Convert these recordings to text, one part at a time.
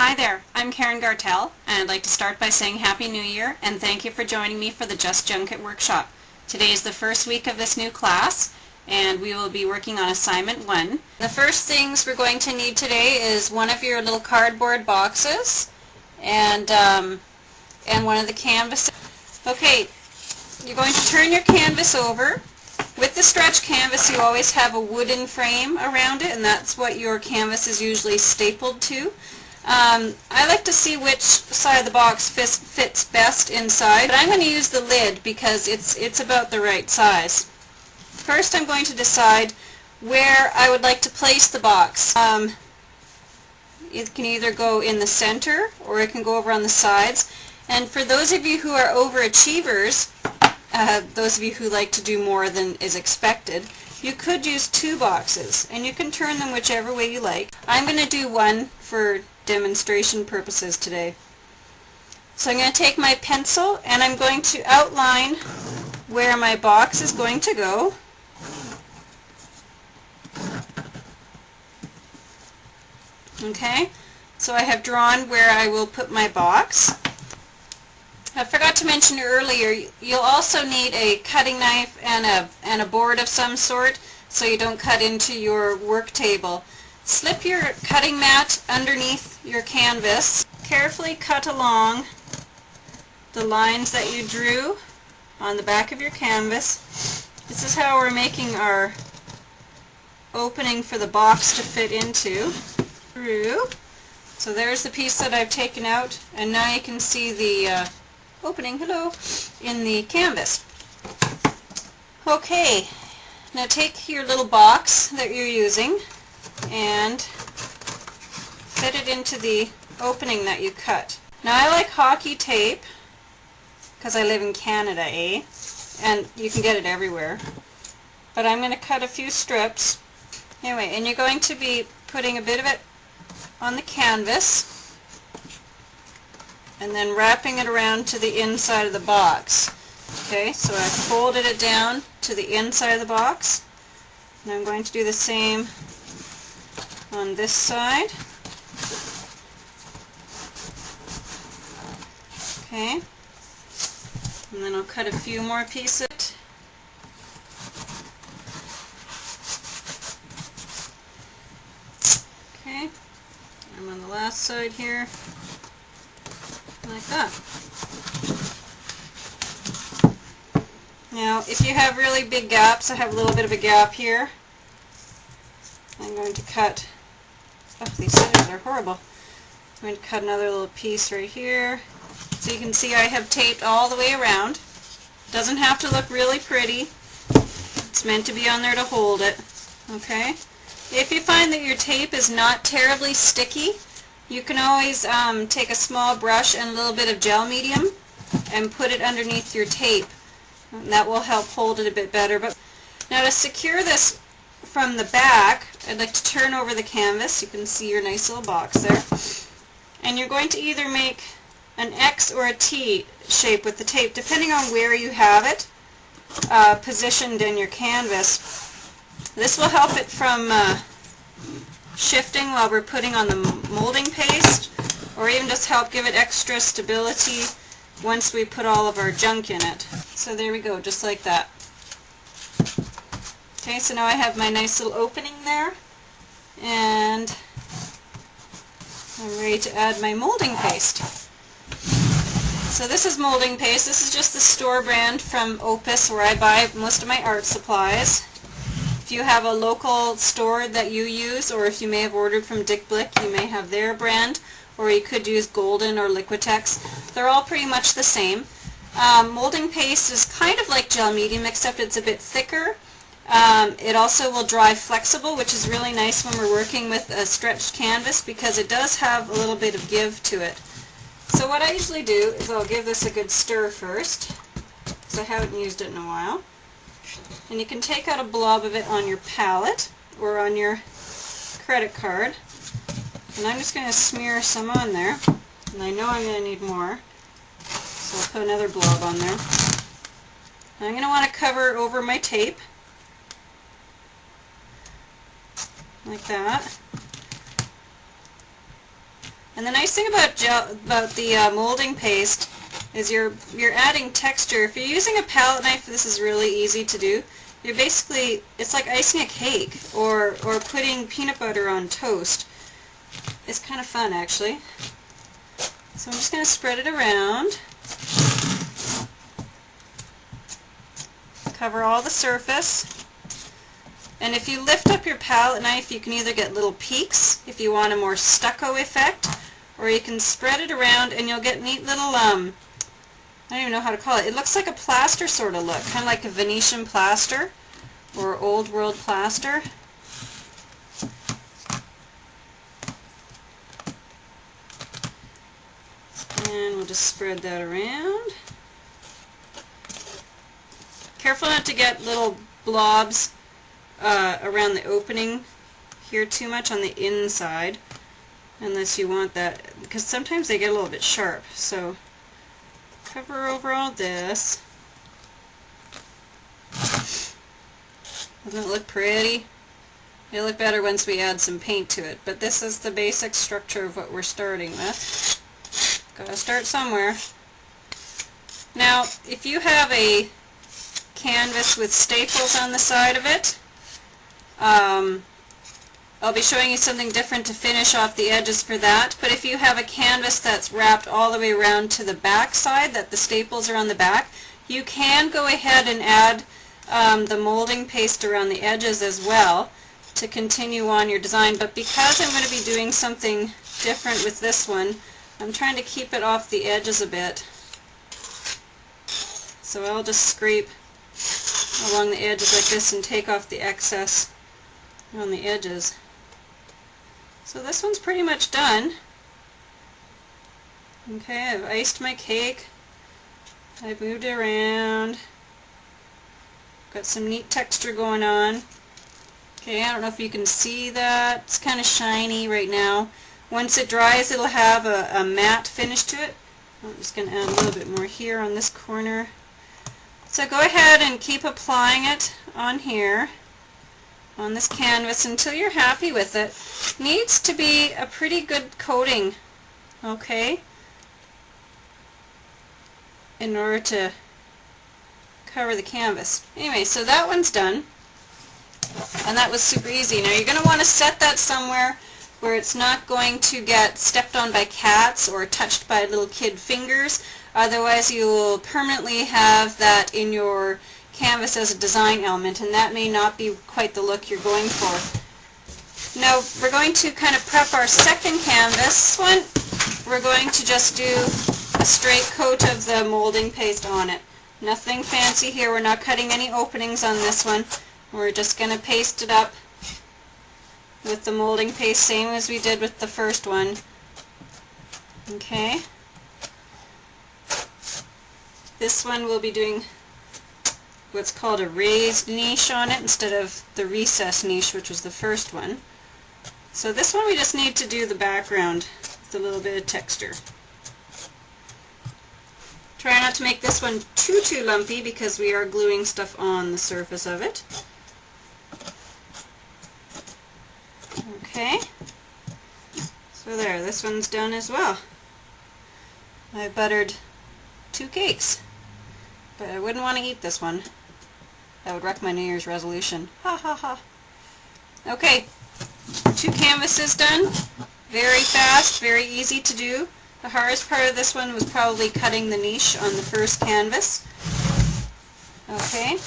Hi there, I'm Karen Gartell, and I'd like to start by saying Happy New Year and thank you for joining me for the Just Junque-it workshop. Today is the first week of this new class, and we will be working on assignment 1. The first things we're going to need today is one of your little cardboard boxes and one of the canvases. Okay, you're going to turn your canvas over. With the stretch canvas, you always have a wooden frame around it, and that's what your canvas is usually stapled to. I like to see which side of the box fits best inside, but I'm going to use the lid because it's about the right size. First, I'm going to decide where I would like to place the box. It can either go in the center or it can go over on the sides. And for those of you who are overachievers, those of you who like to do more than is expected, you could use 2 boxes, and you can turn them whichever way you like. I'm going to do one for demonstration purposes today. So I'm going to take my pencil and I'm going to outline where my box is going to go. Okay, so I have drawn where I will put my box. I forgot to mention earlier, you'll also need a cutting knife and a board of some sort so you don't cut into your work table. Slip your cutting mat underneath your canvas. Carefully cut along the lines that you drew on the back of your canvas. This is how we're making our opening for the box to fit into. Through. So there's the piece that I've taken out, and now you can see the opening, in the canvas. Okay, now take your little box that you're using and fit it into the opening that you cut. Now I like hockey tape because I live in Canada, and you can get it everywhere. But I'm going to cut a few strips. Anyway, and you're going to be putting a bit of it on the canvas and then wrapping it around to the inside of the box. Okay, so I've folded it down to the inside of the box, and I'm going to do the same on this side. Okay, and then I'll cut a few more pieces. Okay, I'm on the last side here, like that. Now, if you have really big gaps, I have a little bit of a gap here. I'm going to cut, these scissors are horrible. I'm going to cut another little piece right here. So you can see I have taped all the way around. Doesn't have to look really pretty. It's meant to be on there to hold it. Okay? If you find that your tape is not terribly sticky, you can always take a small brush and a little bit of gel medium and put it underneath your tape. And that will help hold it a bit better. But now to secure this from the back, I'd like to turn over the canvas. You can see your nice little box there. And you're going to either make an X or a T shape with the tape, depending on where you have it positioned in your canvas. This will help it from shifting while we're putting on the molding paste, or even just help give it extra stability once we put all of our junk in it. So there we go, just like that. Okay, so now I have my nice little opening there, and I'm ready to add my molding paste. So this is molding paste. This is just the store brand from Opus, where I buy most of my art supplies. If you have a local store that you use, or if you may have ordered from Dick Blick, you may have their brand, or you could use Golden or Liquitex. They're all pretty much the same. Molding paste is kind of like gel medium, except it's a bit thicker. It also will dry flexible, which is really nice when we're working with a stretched canvas because it does have a little bit of give to it. So what I usually do is I'll give this a good stir first, because I haven't used it in a while. And you can take out a blob of it on your palette or on your credit card. And I'm just going to smear some on there. And I know I'm going to need more, so I'll put another blob on there. And I'm going to want to cover over my tape, like that. And the nice thing about the molding paste is you're adding texture. If you're using a palette knife, this is really easy to do. You're basically, it's like icing a cake or putting peanut butter on toast. It's kind of fun, actually. So I'm just going to spread it around. Cover all the surface. And if you lift up your palette knife, you can either get little peaks if you want a more stucco effect, or you can spread it around and you'll get neat little, I don't even know how to call it. It looks like a plaster sort of look, kind of like a Venetian plaster or old world plaster. And we'll just spread that around. Careful not to get little blobs around the opening here too much on the inside, unless you want that, because sometimes they get a little bit sharp. So cover over all this. Doesn't it look pretty? It'll look better once we add some paint to it, but this is the basic structure of what we're starting with. Gotta start somewhere. Now, if you have a canvas with staples on the side of it, I'll be showing you something different to finish off the edges for that. But if you have a canvas that's wrapped all the way around to the back side, that the staples are on the back, you can go ahead and add the molding paste around the edges as well to continue on your design. But because I'm going to be doing something different with this one, I'm trying to keep it off the edges a bit. So I'll just scrape along the edges like this and take off the excess on the edges. So this one's pretty much done. Okay, I've iced my cake. I've moved it around. Got some neat texture going on. Okay, I don't know if you can see that. It's kind of shiny right now. Once it dries, it'll have a matte finish to it. I'm just going to add a little bit more here on this corner. So go ahead and keep applying it on here, on this canvas, until you're happy with it. Needs to be a pretty good coating, okay, in order to cover the canvas. Anyway, so that one's done, and that was super easy. Now you're going to want to set that somewhere where it's not going to get stepped on by cats or touched by little kid fingers. Otherwise you will permanently have that in your canvas as a design element, and that may not be quite the look you're going for. Now we're going to kind of prep our second canvas. This one, we're going to just do a straight coat of the molding paste on it. Nothing fancy here. We're not cutting any openings on this one. We're just going to paste it up with the molding paste, same as we did with the first one. Okay. This one we'll be doing what's called a raised niche on it instead of the recessed niche, which was the first one. So this one we just need to do the background with a little bit of texture. Try not to make this one too lumpy because we are gluing stuff on the surface of it. Okay, so there, this one's done as well. I buttered 2 cakes, but I wouldn't want to eat this one. That would wreck my New Year's resolution. Ha ha ha. Okay, 2 canvases done. Very fast, very easy to do. The hardest part of this one was probably cutting the niche on the first canvas. Okay.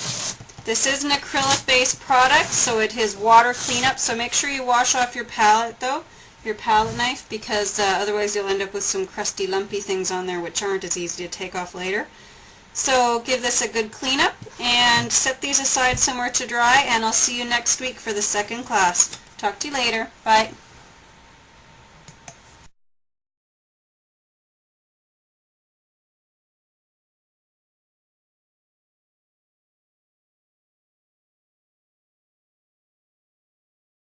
This is an acrylic-based product, so it is water cleanup, so make sure you wash off your palette, though, your palette knife, because otherwise you'll end up with some crusty, lumpy things on there which aren't as easy to take off later. So give this a good cleanup, and set these aside somewhere to dry, and I'll see you next week for the second class. Talk to you later. Bye.